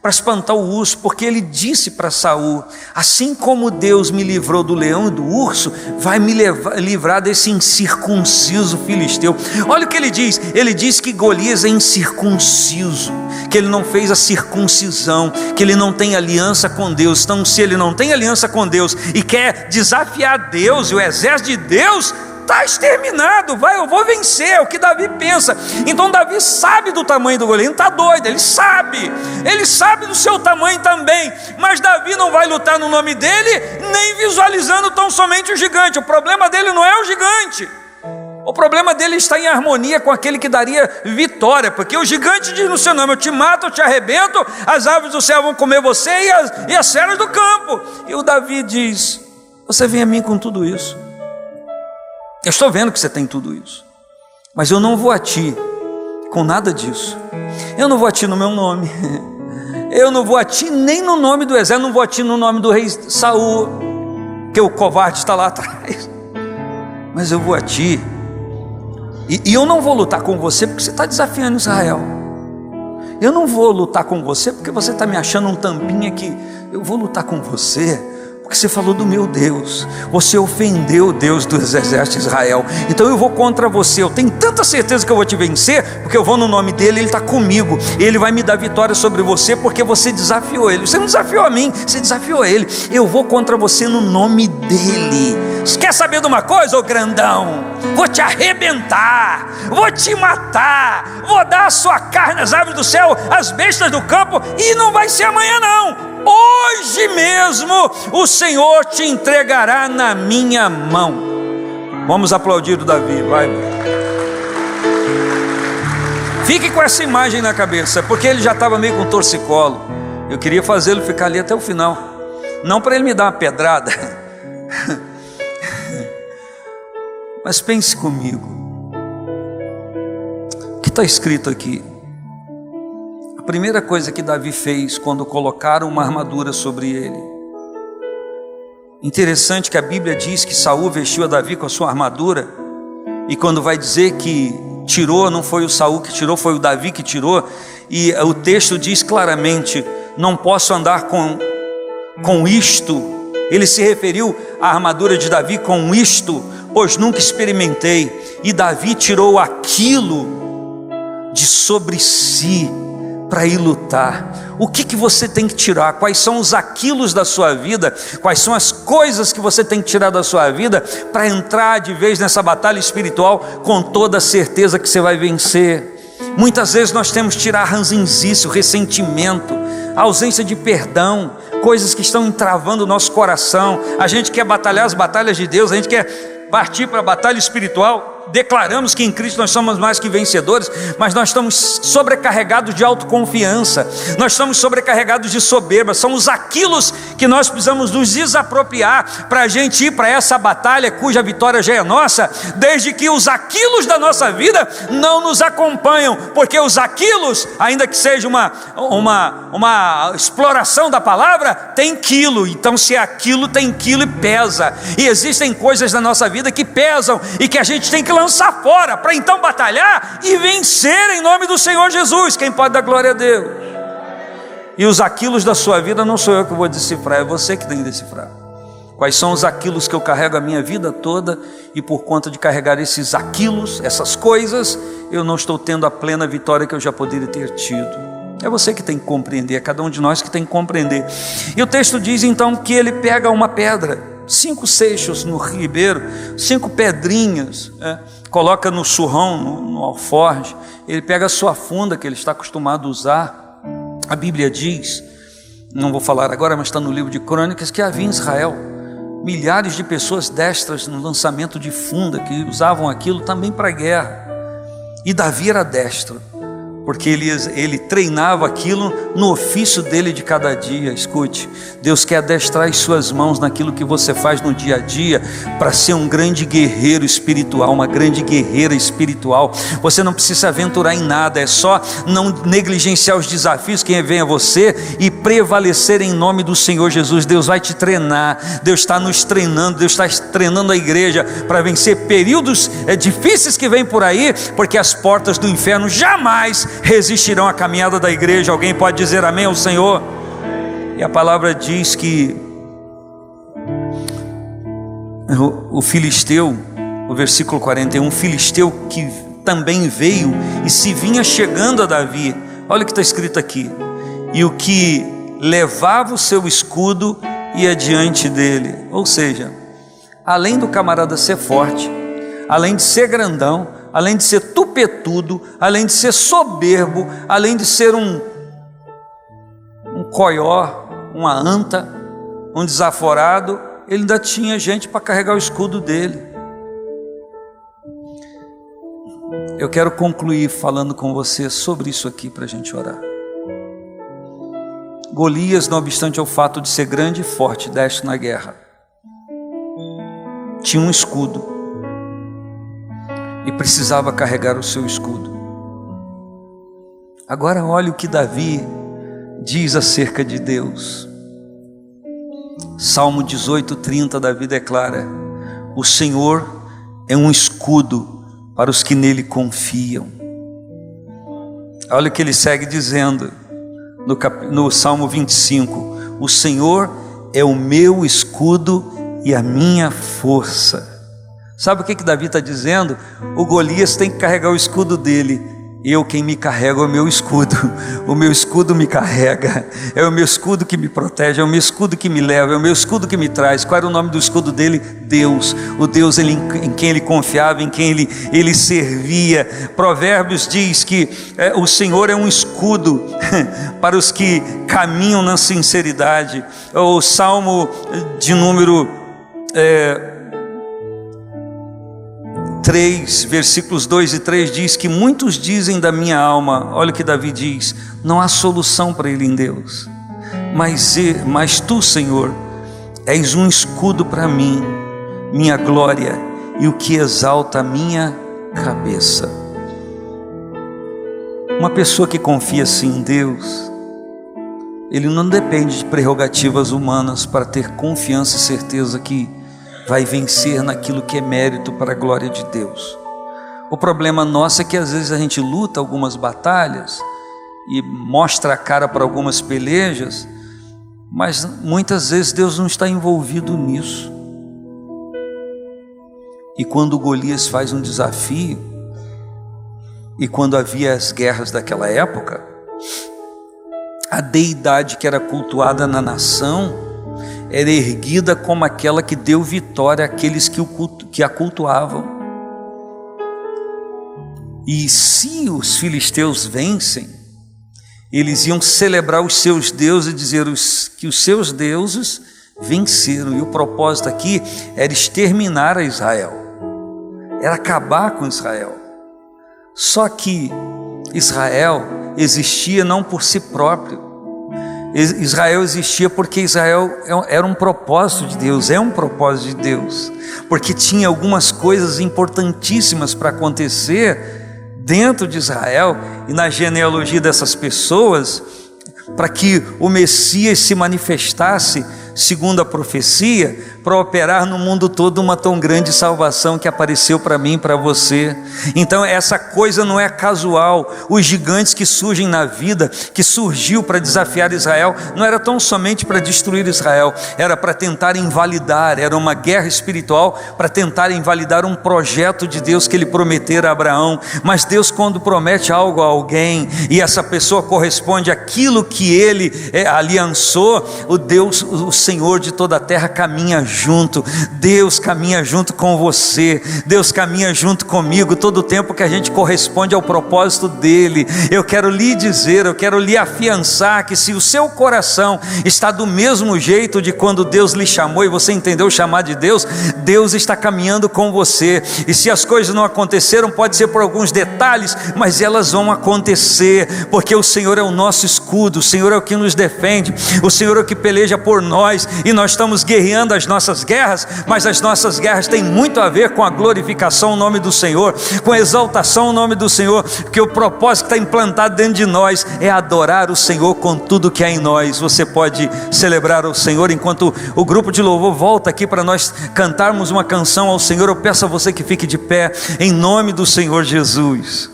para espantar o urso, porque ele disse para Saul: assim como Deus me livrou do leão e do urso, vai me livrar desse incircunciso filisteu. Olha o que ele diz que Golias é incircunciso, que ele não fez a circuncisão, que ele não tem aliança com Deus. Então, se ele não tem aliança com Deus e quer desafiar Deus e o exército de Deus, está exterminado, eu vou vencer, é o que Davi pensa. Então Davi sabe do tamanho do Golias, não está doido, ele sabe do seu tamanho também, mas Davi não vai lutar no nome dele, nem visualizando tão somente o gigante. O problema dele não é o gigante, o problema dele está em harmonia com aquele que daria vitória, porque o gigante diz no seu nome: eu te mato, eu te arrebento, as aves do céu vão comer você e as feras do campo. E o Davi diz: você vem a mim com tudo isso, eu estou vendo que você tem tudo isso, mas eu não vou a ti com nada disso. Eu não vou a ti no meu nome, eu não vou a ti nem no nome do exército, eu não vou a ti no nome do rei Saul, que o covarde está lá atrás, mas eu vou a ti, e eu não vou lutar com você porque você está desafiando Israel. Eu não vou lutar com você porque você está me achando um tampinha aqui. Eu vou lutar com você porque você falou do meu Deus, você ofendeu o Deus dos exércitos de Israel, então eu vou contra você. Eu tenho tanta certeza que eu vou te vencer, porque eu vou no nome dele, ele está comigo, ele vai me dar vitória sobre você, porque você desafiou ele. Você não desafiou a mim, você desafiou ele. Eu vou contra você no nome dele. Você quer saber de uma coisa, ô grandão? Vou te arrebentar, vou te matar, vou dar a sua carne às aves do céu, às bestas do campo, e não vai ser amanhã não. Hoje mesmo o Senhor te entregará na minha mão. Vamos aplaudir o Davi, vai. Fique com essa imagem na cabeça, porque ele já estava meio com torcicolo. Eu queria fazê-lo ficar ali até o final, não para ele me dar uma pedrada, mas pense comigo, o que está escrito aqui? A primeira coisa que Davi fez quando colocaram uma armadura sobre ele, interessante que a Bíblia diz que Saul vestiu a Davi com a sua armadura, e quando vai dizer que tirou, não foi o Saul que tirou, foi o Davi que tirou, e o texto diz claramente: não posso andar com isto. Ele se referiu à armadura de Davi com isto, pois nunca experimentei. E Davi tirou aquilo de sobre si para ir lutar. O que você tem que tirar? Quais são os aquilos da sua vida? Quais são as coisas que você tem que tirar da sua vida para entrar de vez nessa batalha espiritual com toda a certeza que você vai vencer? Muitas vezes nós temos que tirar ranzinzice, o ressentimento, a ausência de perdão, coisas que estão entravando o nosso coração. A gente quer batalhar as batalhas de Deus, a gente quer partir para a batalha espiritual. Declaramos que em Cristo nós somos mais que vencedores, mas nós estamos sobrecarregados de autoconfiança, nós estamos sobrecarregados de soberba. São os aquilos que nós precisamos nos desapropriar para a gente ir para essa batalha cuja vitória já é nossa, desde que os aquilos da nossa vida não nos acompanham, porque os aquilos, ainda que seja uma exploração da palavra, tem quilo. Então se é aquilo, tem quilo e pesa, e existem coisas na nossa vida que pesam e que a gente tem que lançar fora, para então batalhar e vencer em nome do Senhor Jesus. Quem pode dar glória a Deus? E os aquilos da sua vida não sou eu que vou decifrar, é você que tem que decifrar. Quais são os aquilos que eu carrego a minha vida toda, e por conta de carregar esses aquilos, essas coisas, eu não estou tendo a plena vitória que eu já poderia ter tido. É você que tem que compreender, é cada um de nós que tem que compreender. E o texto diz então que ele pega uma pedra, 5 seixos no ribeiro, 5 pedrinhas, coloca no surrão, no alforje. Ele pega a sua funda que ele está acostumado a usar. A Bíblia diz, não vou falar agora, mas está no livro de Crônicas, que havia em Israel milhares de pessoas destras no lançamento de funda, que usavam aquilo também para a guerra. E Davi era destro, porque ele treinava aquilo no ofício dele de cada dia. Escute, Deus quer adestrar as suas mãos naquilo que você faz no dia a dia, para ser um grande guerreiro espiritual, uma grande guerreira espiritual. Você não precisa se aventurar em nada, é só não negligenciar os desafios que vem a você e prevalecer em nome do Senhor Jesus. Deus vai te treinar, Deus está nos treinando, Deus está treinando a igreja para vencer períodos difíceis que vêm por aí, porque as portas do inferno jamais resistirão à caminhada da igreja. Alguém pode dizer amém ao Senhor? E a palavra diz que o filisteu, o versículo 41, filisteu que também veio e se vinha chegando a Davi, olha o que está escrito aqui: e o que levava o seu escudo ia diante dele. Ou seja, além do camarada ser forte, além de ser grandão, além de ser tupetudo, além de ser soberbo, além de ser um coió, uma anta, um desaforado, ele ainda tinha gente para carregar o escudo dele. Eu quero concluir falando com você sobre isso aqui para a gente orar. Golias, não obstante o fato de ser grande e forte, destro na guerra, tinha um escudo e precisava carregar o seu escudo. Agora olhe o que Davi diz acerca de Deus. Salmo 18:30, Davi declara: o Senhor é um escudo para os que nele confiam. Olha o que ele segue dizendo no Salmo 25: o Senhor é o meu escudo e a minha força. Sabe o que Davi está dizendo? O Golias tem que carregar o escudo dele. Quem me carrega é o meu escudo me carrega, é o meu escudo que me protege, é o meu escudo que me leva, é o meu escudo que me traz. Qual era o nome do escudo dele? Deus, o Deus em quem ele confiava, em quem ele servia. Provérbios diz que o Senhor é um escudo para os que caminham na sinceridade. O Salmo de número 3, versículos 2 e 3 diz que muitos dizem da minha alma, olha o que Davi diz: não há solução para ele em Deus, mas tu, Senhor, és um escudo para mim, minha glória e o que exalta a minha cabeça. Uma pessoa que confia assim em Deus, ele não depende de prerrogativas humanas para ter confiança e certeza que vai vencer naquilo que é mérito para a glória de Deus. O problema nosso é que às vezes a gente luta algumas batalhas e mostra a cara para algumas pelejas, mas muitas vezes Deus não está envolvido nisso. E quando Golias faz um desafio, e quando havia as guerras daquela época, a deidade que era cultuada na nação era erguida como aquela que deu vitória àqueles que a cultuavam. E se os filisteus vencem, eles iam celebrar os seus deuses e dizer que os seus deuses venceram. E o propósito aqui era exterminar a Israel, era acabar com Israel. Só que Israel existia não por si próprio. Israel existia porque Israel era um propósito de Deus, é um propósito de Deus, porque tinha algumas coisas importantíssimas para acontecer dentro de Israel e na genealogia dessas pessoas, para que o Messias se manifestasse segundo a profecia, para operar no mundo todo uma tão grande salvação que apareceu para mim e para você. Então essa coisa não é casual. Os gigantes que surgem na vida, que surgiu para desafiar Israel, não era tão somente para destruir Israel, era para tentar invalidar, era uma guerra espiritual para tentar invalidar um projeto de Deus que ele prometera a Abraão. Mas Deus, quando promete algo a alguém e essa pessoa corresponde àquilo que ele aliançou, o Senhor de toda a terra caminha junto. Deus caminha junto com você, Deus caminha junto comigo todo o tempo que a gente corresponde ao propósito dele. Eu quero lhe dizer, eu quero lhe afiançar que se o seu coração está do mesmo jeito de quando Deus lhe chamou e você entendeu o chamado de Deus, Deus está caminhando com você. E se as coisas não aconteceram, pode ser por alguns detalhes, mas elas vão acontecer, porque o Senhor é o nosso escudo, o Senhor é o que nos defende, o Senhor é o que peleja por nós. E nós estamos guerreando as nossas guerras, mas as nossas guerras têm muito a ver com a glorificação ao nome do Senhor, com a exaltação ao nome do Senhor, porque o propósito que está implantado dentro de nós é adorar o Senhor com tudo que há em nós. Você pode celebrar o Senhor enquanto o grupo de louvor volta aqui para nós cantarmos uma canção ao Senhor. Eu peço a você que fique de pé em nome do Senhor Jesus.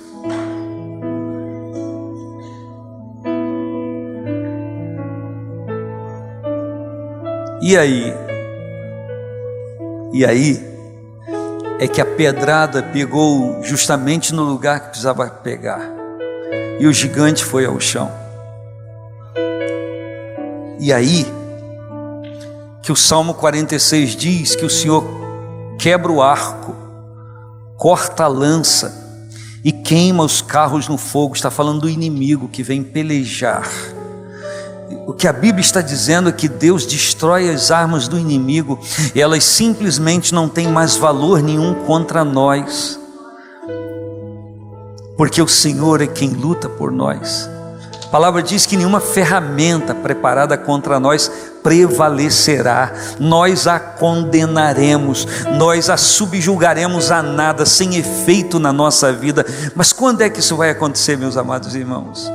E aí é que a pedrada pegou justamente no lugar que precisava pegar, e o gigante foi ao chão. E aí que o Salmo 46 diz que o Senhor quebra o arco, corta a lança e queima os carros no fogo. Está falando do inimigo que vem pelejar. O que a Bíblia está dizendo é que Deus destrói as armas do inimigo, e elas simplesmente não têm mais valor nenhum contra nós, porque o Senhor é quem luta por nós. A palavra diz que nenhuma ferramenta preparada contra nós prevalecerá. Nós a condenaremos, nós a subjugaremos a nada, sem efeito na nossa vida. Mas quando é que isso vai acontecer, meus amados irmãos?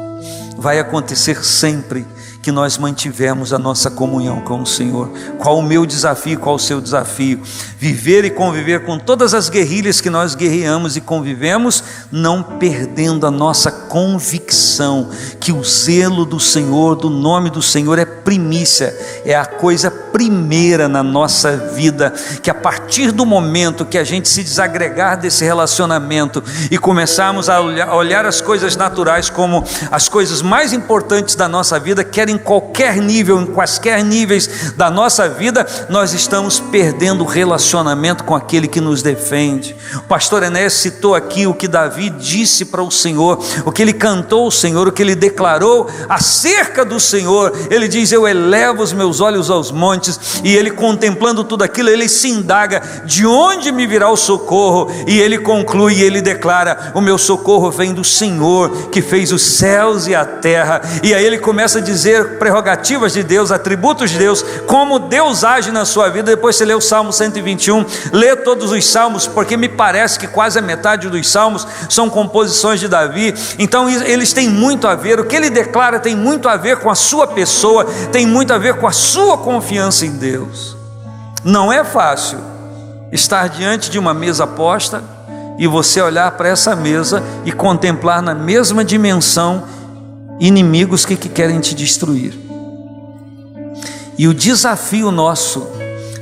Vai acontecer sempre que nós mantivemos a nossa comunhão com o Senhor. Qual o meu desafio, qual o seu desafio? Viver e conviver com todas as guerrilhas que nós guerreamos e convivemos, não perdendo a nossa convicção que o zelo do Senhor, do nome do Senhor, é primícia, é a coisa primeira na nossa vida, que a partir do momento que a gente se desagregar desse relacionamento e começarmos a olhar as coisas naturais como as coisas mais importantes da nossa vida, quer em qualquer nível, em quaisquer níveis da nossa vida, nós estamos perdendo o relacionamento com aquele que nos defende. O pastor Enéas citou aqui o que Davi disse para o Senhor, o que ele cantou ao Senhor, o que ele declarou acerca do Senhor. Ele diz: eu elevo os meus olhos aos montes, e ele, contemplando tudo aquilo, ele se indaga: de onde me virá o socorro? E ele conclui, ele declara: o meu socorro vem do Senhor, que fez os céus e a terra. E aí ele começa a dizer prerrogativas de Deus, atributos de Deus, como Deus age na sua vida. Depois você lê o Salmo 121, lê todos os salmos, porque me parece que quase a metade dos salmos são composições de Davi. Então eles têm muito a ver, o que ele declara tem muito a ver com a sua pessoa, tem muito a ver com a sua confiança em Deus. Não é fácil estar diante de uma mesa posta e você olhar para essa mesa e contemplar na mesma dimensão inimigos que querem te destruir. E o desafio nosso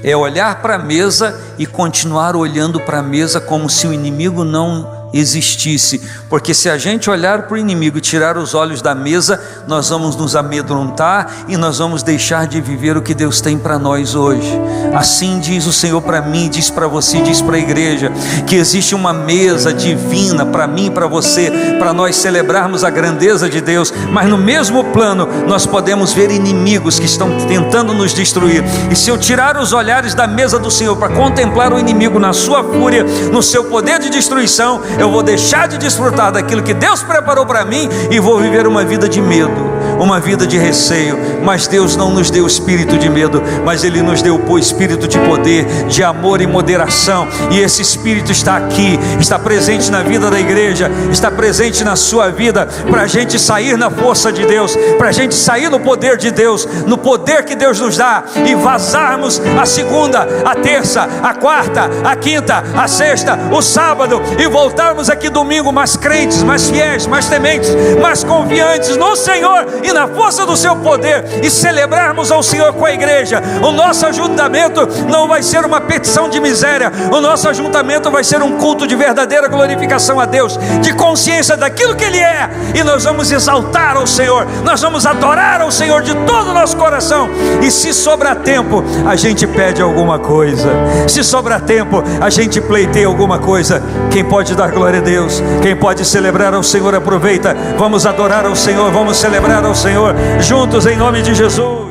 é olhar para a mesa e continuar olhando para a mesa como se o inimigo não existisse, porque se a gente olhar para o inimigo e tirar os olhos da mesa, nós vamos nos amedrontar e nós vamos deixar de viver o que Deus tem para nós hoje. Assim diz o Senhor para mim, diz para você, diz para a igreja, que existe uma mesa divina para mim e para você, para nós celebrarmos a grandeza de Deus, mas no mesmo plano nós podemos ver inimigos que estão tentando nos destruir. E se eu tirar os olhares da mesa do Senhor para contemplar o inimigo na sua fúria, no seu poder de destruição, eu vou deixar de desfrutar daquilo que Deus preparou para mim e vou viver uma vida de medo, uma vida de receio. Mas Deus não nos deu espírito de medo, mas Ele nos deu o espírito de poder, de amor e moderação. E esse espírito está aqui, está presente na vida da igreja, está presente na sua vida, para a gente sair na força de Deus, para a gente sair no poder de Deus, no poder que Deus nos dá, e vazarmos a segunda, a terça, a quarta, a quinta, a sexta, o sábado, e voltarmos aqui domingo mais crentes, mais fiéis, mais tementes, mais confiantes no Senhor e na força do seu poder, e celebrarmos ao Senhor com a igreja. O nosso ajuntamento não vai ser uma petição de miséria, o nosso ajuntamento vai ser um culto de verdadeira glorificação a Deus, de consciência daquilo que Ele é, e nós vamos exaltar ao Senhor, nós vamos adorar ao Senhor de todo o nosso coração. E se sobrar tempo, a gente pede alguma coisa, se sobrar tempo, a gente pleiteia alguma coisa. Quem pode dar glória a Deus, quem pode celebrar ao Senhor, aproveita. Vamos adorar ao Senhor, vamos celebrar ao Senhor juntos em nome de Jesus.